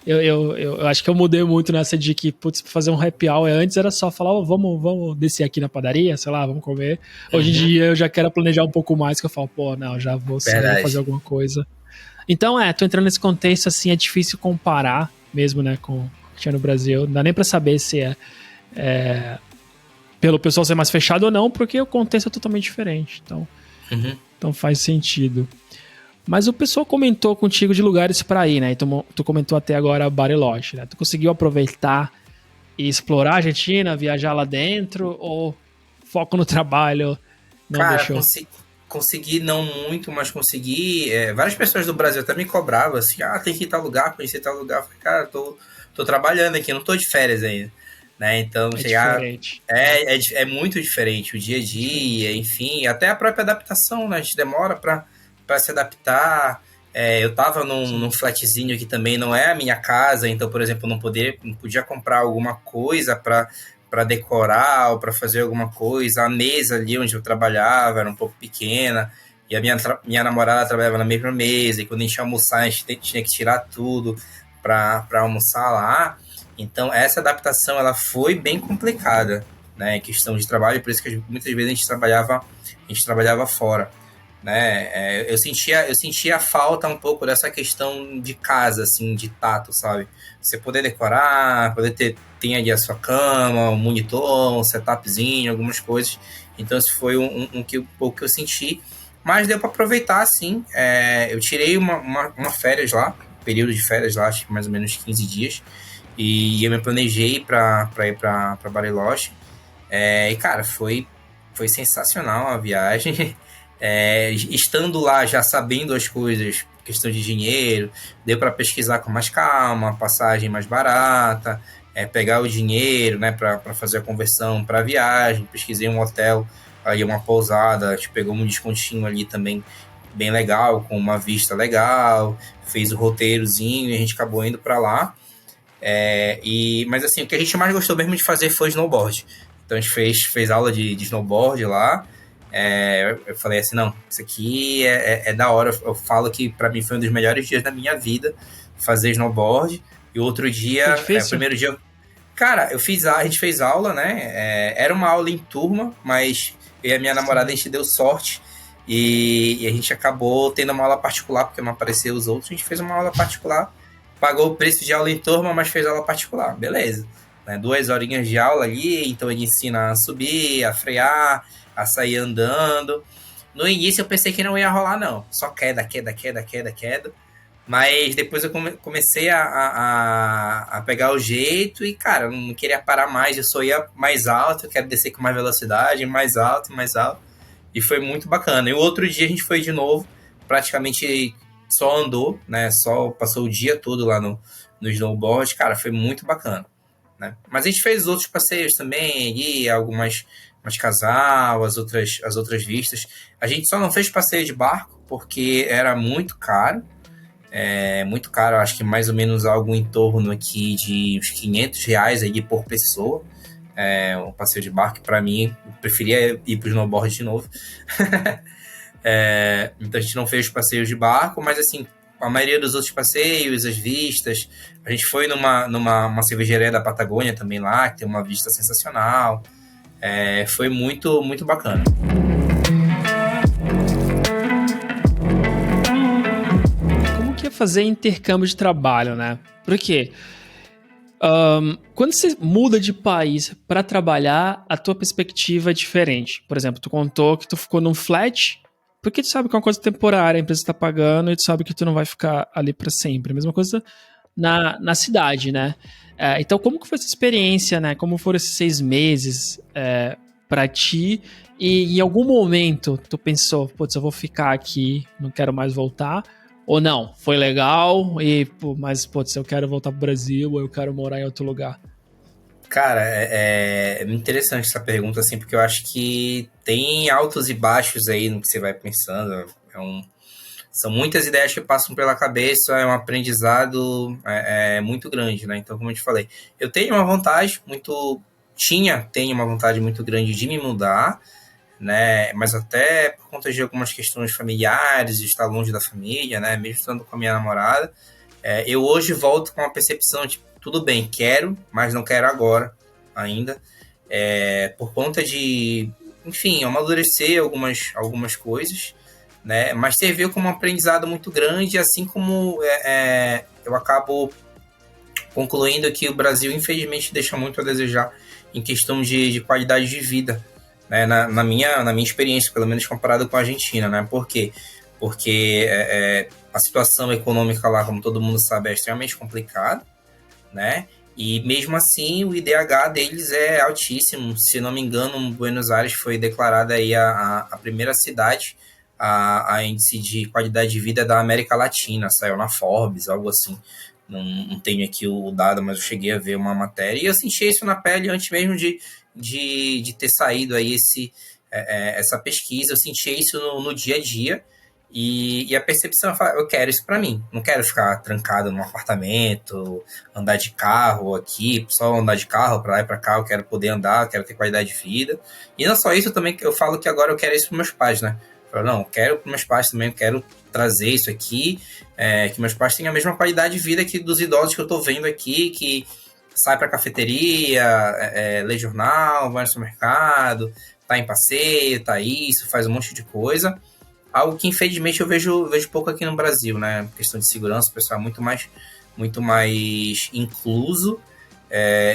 eu acho que eu mudei muito nessa de que, putz, fazer um happy hour antes era só falar, vamos descer aqui na padaria, sei lá, vamos comer. Hoje em dia eu já quero planejar um pouco mais, que eu falo, não, já vou sair, vou fazer alguma coisa. Então, tô entrando nesse contexto, assim, é difícil comparar mesmo, né, com o que tinha no Brasil. Não dá nem pra saber se pelo pessoal ser mais fechado ou não, porque o contexto é totalmente diferente. Então faz sentido. Mas o pessoal comentou contigo de lugares para ir, né? Tu comentou até agora Bariloche, né? Tu conseguiu aproveitar e explorar a Argentina, viajar lá dentro, ou foco no trabalho não deixou? Consegui não muito, mas consegui. Várias pessoas do Brasil até me cobravam assim, tem que ir tal lugar, conhecer tal lugar. Eu falei, cara, tô trabalhando aqui, não tô de férias ainda. Né? Então, Diferente. É muito diferente o dia a dia, enfim, até a própria adaptação, né? A gente demora para se adaptar. Eu tava num flatzinho que também não é a minha casa, então, por exemplo, não podia comprar alguma coisa para para decorar ou para fazer alguma coisa. A mesa ali onde eu trabalhava era um pouco pequena, e a minha namorada trabalhava na mesma mesa, e quando a gente ia almoçar, a gente tinha que tirar tudo para almoçar lá. Então, essa adaptação ela foi bem complicada, né, em questão de trabalho, por isso que muitas vezes a gente trabalhava fora, né? Eu sentia falta um pouco dessa questão de casa, assim, de tato, sabe? Você poder decorar, poder tem ali a sua cama, um monitor, um setupzinho, algumas coisas. Então, isso foi um pouco que eu senti. Mas deu para aproveitar, sim. Eu tirei uma férias lá, período de férias lá, acho que mais ou menos 15 dias. E eu me planejei para ir para Bariloche. E, cara, foi sensacional a viagem. Estando lá, já sabendo as coisas, questão de dinheiro, deu para pesquisar com mais calma, passagem mais barata, pegar o dinheiro, né, para fazer a conversão para a viagem. Pesquisei um hotel, aí uma pousada, a gente pegou um descontinho ali também bem legal, com uma vista legal, fez o roteirozinho e a gente acabou indo para lá. Mas assim, o que a gente mais gostou mesmo de fazer foi snowboard. Então a gente fez aula de snowboard lá. Eu falei assim, não, isso aqui é da hora. Eu falo que para mim foi um dos melhores dias da minha vida fazer snowboard. E o outro Foi dia, o difícil? primeiro dia, cara, a gente fez aula, né? Era uma aula em turma, mas eu e a minha namorada a Sim. gente deu sorte e a gente acabou tendo uma aula particular, porque não apareceu os outros. A gente fez uma aula particular, pagou o preço de aula em turma, mas fez aula particular, beleza. Né? 2 horinhas de aula ali, então ele ensina a subir, a frear, a sair andando. No início eu pensei que não ia rolar, não. Só queda, queda, queda, queda, queda. Mas depois eu comecei a pegar o jeito e, cara, eu não queria parar mais, eu só ia mais alto, eu quero descer com mais velocidade, mais alto, mais alto. E foi muito bacana. E o outro dia a gente foi de novo, praticamente só andou, né? Só passou o dia todo lá no snowboard. Cara, foi muito bacana, né? Mas a gente fez outros passeios também, e algumas mais casal, as outras vistas. A gente só não fez passeio de barco porque era muito caro. Muito caro, acho que mais ou menos algo em torno aqui de uns R$ 500 aí por pessoa. Um passeio de barco, para mim, eu preferia ir pro snowboard de novo. Então a gente não fez passeios de barco, mas assim, a maioria dos outros passeios, as vistas, a gente foi numa cervejaria da Patagônia também lá, que tem uma vista sensacional. Foi muito, muito bacana. Como que é fazer intercâmbio de trabalho, né? Por quê? Quando você muda de país para trabalhar, a tua perspectiva é diferente. Por exemplo, tu contou que tu ficou num flat, porque tu sabe que é uma coisa temporária, a empresa está pagando e tu sabe que tu não vai ficar ali para sempre. A mesma coisa na cidade, né? Então, como que foi essa experiência, né? Como foram esses 6 meses para ti? E em algum momento tu pensou, putz, eu vou ficar aqui, não quero mais voltar? Ou não, foi legal, mas, putz, eu quero voltar pro Brasil, ou eu quero morar em outro lugar. Cara, é interessante essa pergunta, assim, porque eu acho que tem altos e baixos aí no que você vai pensando. São muitas ideias que passam pela cabeça, é um aprendizado muito grande, né? Então, como eu te falei, eu tenho uma vontade tenho uma vontade muito grande de me mudar, né? Mas até por conta de algumas questões familiares, de estar longe da família, né? Mesmo estando com a minha namorada, eu hoje volto com a percepção de tudo bem, quero, mas não quero agora ainda, por conta de, enfim, amadurecer algumas coisas, né? Mas serviu como um aprendizado muito grande, assim como eu acabo concluindo que o Brasil, infelizmente, deixa muito a desejar em questão de qualidade de vida, né? Na minha experiência, pelo menos comparado com a Argentina, né? Por quê? Porque a situação econômica lá, como todo mundo sabe, é extremamente complicada, né? E mesmo assim o IDH deles é altíssimo. Se não me engano, Buenos Aires foi declarada aí a primeira cidade a índice de qualidade de vida da América Latina. Saiu na Forbes, algo assim. Não tenho aqui o dado, mas eu cheguei a ver uma matéria. E eu senti isso na pele antes mesmo de ter saído aí essa pesquisa. Eu senti isso no dia a dia. E a percepção, eu quero isso pra mim. Não quero ficar trancado num apartamento, andar de carro aqui, só andar de carro pra lá e pra cá. Eu quero poder andar, eu quero ter qualidade de vida. E não só isso, também eu falo que agora eu quero isso pros meus pais, né? Eu falo, não, eu quero pros meus pais também, eu quero trazer isso aqui, que meus pais tenham a mesma qualidade de vida que dos idosos que eu tô vendo aqui, que sai pra cafeteria, lê jornal, vai no supermercado, tá em passeio, tá isso, faz um monte de coisa. Algo que, infelizmente, eu vejo pouco aqui no Brasil, né? Questão de segurança, o pessoal é muito mais incluso,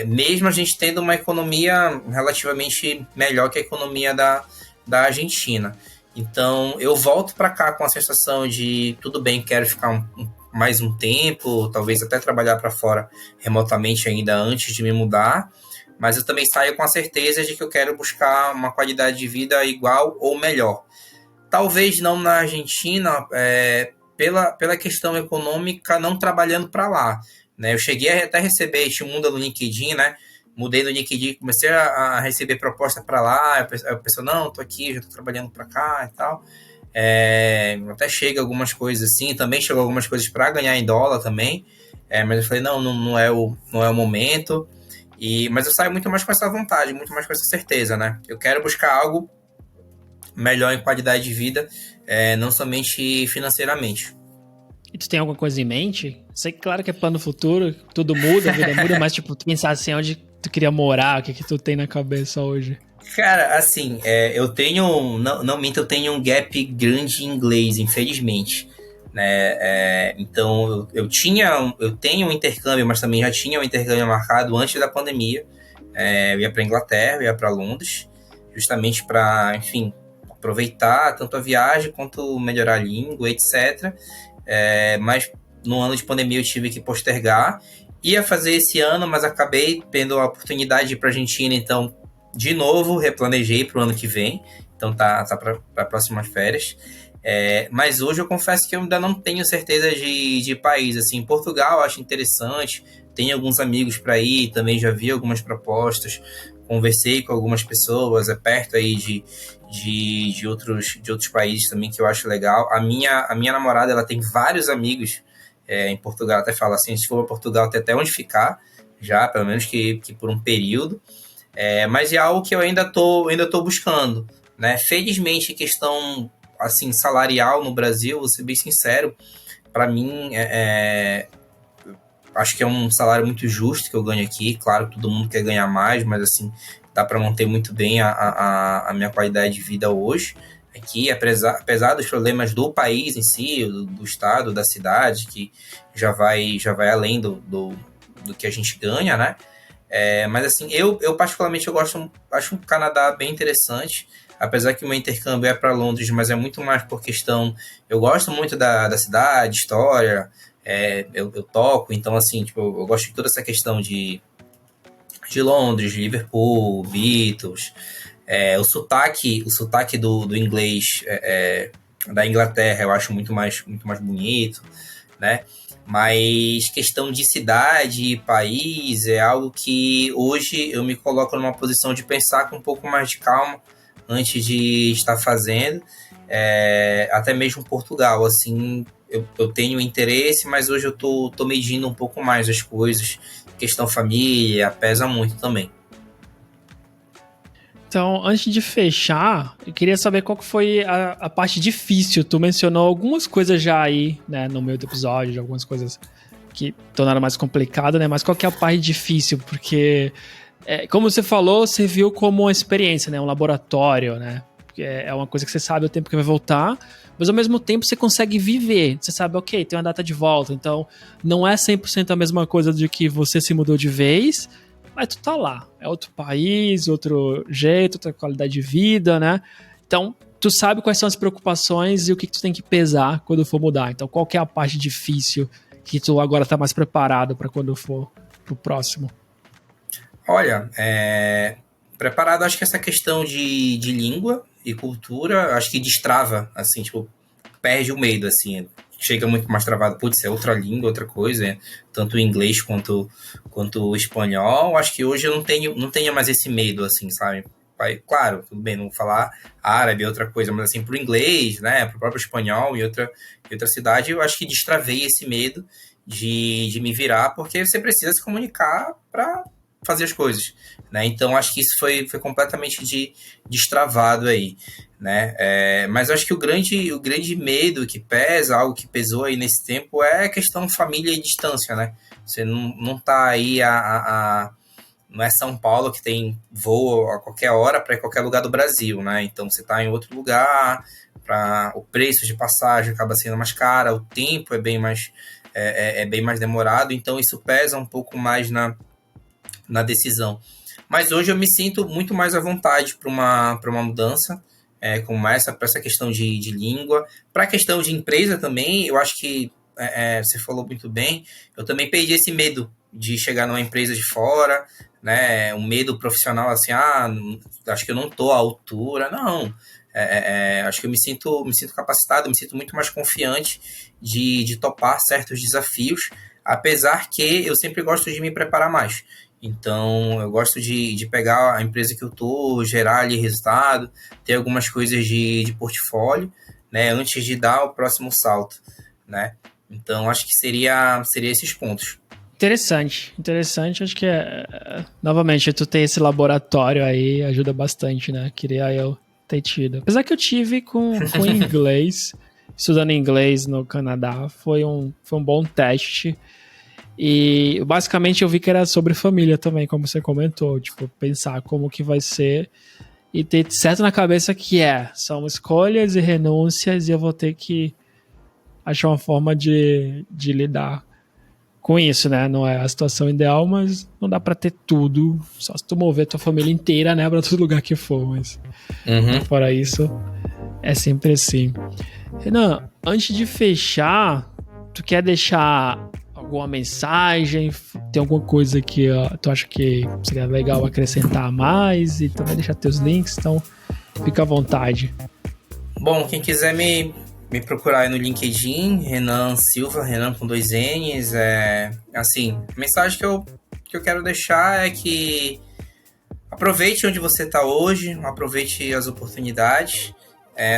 mesmo a gente tendo uma economia relativamente melhor que a economia da Argentina. Então, eu volto para cá com a sensação de, tudo bem, quero ficar mais um tempo, talvez até trabalhar para fora remotamente ainda antes de me mudar, mas eu também saio com a certeza de que eu quero buscar uma qualidade de vida igual ou melhor. Talvez não na Argentina, pela questão econômica, não trabalhando para lá. Né? Eu cheguei a até receber estimula no LinkedIn, né? Mudei no LinkedIn, comecei a receber proposta para lá. Eu pensei, não, tô aqui, já tô trabalhando para cá e tal. Até chega algumas coisas assim, também chegou algumas coisas para ganhar em dólar também. Mas eu falei, não é o momento. Mas eu saio muito mais com essa vontade, muito mais com essa certeza, né? Eu quero buscar algo melhor em qualidade de vida, não somente financeiramente. E tu tem alguma coisa em mente? Sei que claro que é plano futuro, tudo muda, a vida muda, mas tipo, tu pensar assim, onde tu queria morar, o que tu tem na cabeça hoje? Cara, assim, eu tenho, não minto, eu tenho um gap grande em inglês, infelizmente. Né? Então, eu tenho um intercâmbio, mas também já tinha um intercâmbio marcado antes da pandemia. Eu ia para Inglaterra, eu ia para Londres, justamente para, enfim, aproveitar tanto a viagem quanto melhorar a língua, etc. Mas no ano de pandemia eu tive que postergar. Ia fazer esse ano, mas acabei tendo a oportunidade de ir para a Argentina, então, de novo, replanejei para o ano que vem. Então, tá para próximas férias. Mas hoje eu confesso que eu ainda não tenho certeza de país. Assim, Portugal eu acho interessante. Tenho alguns amigos para ir, também já vi algumas propostas. Conversei com algumas pessoas, perto aí de outros países também que eu acho legal. A minha namorada, ela tem vários amigos em Portugal, até fala assim, se for para Portugal tem até onde ficar, já, pelo menos que por um período. Mas é algo que eu ainda tô buscando, né? Felizmente, questão assim, salarial no Brasil, vou ser bem sincero, para mim acho que é um salário muito justo que eu ganho aqui. Claro que todo mundo quer ganhar mais, mas assim, dá para manter muito bem a minha qualidade de vida hoje aqui, apesar dos problemas do país em si, do estado, da cidade, que já vai além do que a gente ganha, né? Mas assim, eu particularmente acho o Canadá bem interessante, apesar que o meu intercâmbio é para Londres, mas é muito mais por questão, eu gosto muito da cidade, história, eu toco, então assim, tipo, eu gosto de toda essa questão de Londres, de Liverpool, Beatles, o sotaque do inglês da Inglaterra eu acho muito mais bonito, né? Mas questão de cidade e país é algo que hoje eu me coloco numa posição de pensar com um pouco mais de calma antes de estar fazendo. Até mesmo Portugal, assim, eu tenho interesse, mas hoje eu tô medindo um pouco mais as coisas. Questão família, pesa muito também. Então, antes de fechar, eu queria saber qual que foi a parte difícil. Tu mencionou algumas coisas já aí, né, no meio do episódio, de algumas coisas que tornaram mais complicado, né? Mas qual que é a parte difícil? Porque, como você falou, você viu como uma experiência, né? Um laboratório, né? É uma coisa que você sabe o tempo que vai voltar, mas ao mesmo tempo você consegue viver. Você sabe, ok, tem uma data de volta, então não é 100% a mesma coisa de que você se mudou de vez, mas tu tá lá. É outro país, outro jeito, outra qualidade de vida, né? Então, tu sabe quais são as preocupações e o que tu tem que pesar quando for mudar. Então, qual que é a parte difícil que tu agora tá mais preparado para quando for pro próximo? Olha, preparado, acho que essa questão de língua e cultura, acho que destrava, assim, tipo, perde o medo, assim, chega muito mais travado, putz, é outra língua, outra coisa, tanto o inglês quanto o espanhol. Acho que hoje eu não tenho mais esse medo, assim, sabe? país. Claro, tudo bem, não vou falar árabe, outra coisa, mas assim, pro inglês, né, pro próprio espanhol e outra cidade, eu acho que destravei esse medo de me virar, porque você precisa se comunicar para fazer as coisas, né? Então, acho que isso foi completamente destravado aí, né? Mas eu acho que o grande medo que pesa, algo que pesou aí nesse tempo, é a questão família e distância, né? Você não tá aí não é São Paulo que tem voo a qualquer hora para qualquer lugar do Brasil, né? Então, você tá em outro lugar, o preço de passagem acaba sendo mais caro, o tempo é bem mais demorado, então isso pesa um pouco mais na decisão. Mas hoje eu me sinto muito mais à vontade para uma mudança como essa, para essa questão de língua. Para a questão de empresa também, eu acho que você falou muito bem, eu também perdi esse medo de chegar numa empresa de fora, né? Um medo profissional assim, acho que eu não estou à altura. Não, acho que eu me sinto capacitado, me sinto muito mais confiante de topar certos desafios, apesar que eu sempre gosto de me preparar mais. Então, eu gosto de pegar a empresa que eu tô, gerar ali resultado, ter algumas coisas de portfólio, né, antes de dar o próximo salto, né? Então, acho que seria esses pontos. Interessante. Acho que, novamente, tu ter esse laboratório aí ajuda bastante, né? Queria eu ter tido. Apesar que eu tive com inglês, estudando inglês no Canadá, foi um bom teste. E basicamente eu vi que era sobre família também, como você comentou, tipo, pensar como que vai ser e ter certo na cabeça que são escolhas e renúncias e eu vou ter que achar uma forma de lidar com isso, né? Não é a situação ideal, mas não dá pra ter tudo, só se tu mover tua família inteira, né, pra todo lugar que for, mas fora isso, é sempre assim. Renan, antes de fechar, tu quer deixar alguma mensagem, tem alguma coisa que tu acha que seria legal acrescentar mais e também deixar teus links, então fica à vontade. Bom, quem quiser me procurar aí no LinkedIn, Renan Silva, Renan com 2 N's, assim, a mensagem que eu quero deixar é que aproveite onde você está hoje, aproveite as oportunidades,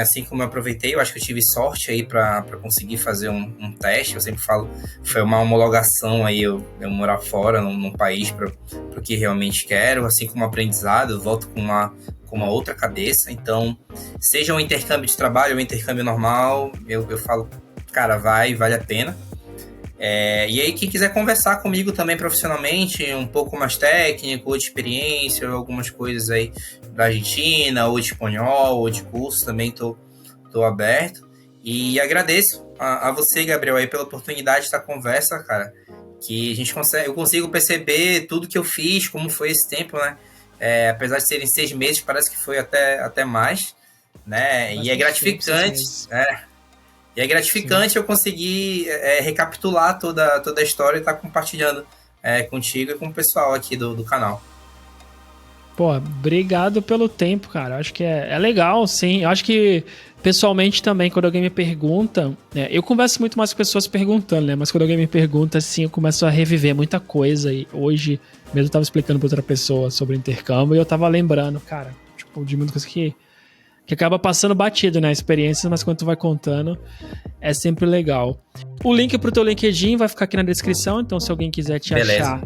assim como eu aproveitei, eu acho que eu tive sorte aí para conseguir fazer um teste. Eu sempre falo, foi uma homologação aí, eu morar fora, num país para o que realmente quero, assim como aprendizado, eu volto com uma outra cabeça. Então, seja um intercâmbio de trabalho ou um intercâmbio normal, eu falo, cara, vale a pena. E aí, quem quiser conversar comigo também profissionalmente, um pouco mais técnico, ou de experiência, ou algumas coisas aí da Argentina, ou de espanhol, ou de curso, também tô aberto. E agradeço a você, Gabriel, aí pela oportunidade da conversa, cara, que eu consigo perceber tudo que eu fiz, como foi esse tempo, né? Apesar de serem 6 meses, parece que foi até mais, né? E é gratificante, E é gratificante Sim. Eu conseguir recapitular toda a história e estar compartilhando contigo e com o pessoal aqui do canal. Pô, obrigado pelo tempo, cara. Acho que é legal, sim. Eu acho que, pessoalmente também, quando alguém me pergunta... eu converso muito mais com pessoas perguntando, né? Mas quando alguém me pergunta, assim, eu começo a reviver muita coisa. E hoje, mesmo eu tava explicando pra outra pessoa sobre intercâmbio e eu tava lembrando, cara, tipo, de muita coisa que acaba passando batido, né, a experiência, mas quando tu vai contando, é sempre legal. O link pro teu LinkedIn vai ficar aqui na descrição, então se alguém quiser te achar,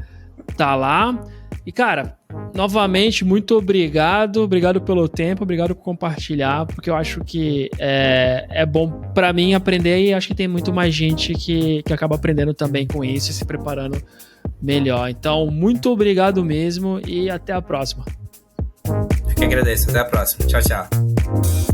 tá lá. E, cara, novamente, muito obrigado pelo tempo, obrigado por compartilhar, porque eu acho que é bom pra mim aprender e acho que tem muito mais gente que acaba aprendendo também com isso e se preparando melhor. Então, muito obrigado mesmo e até a próxima. Eu que agradeço. Até a próxima. Tchau, tchau.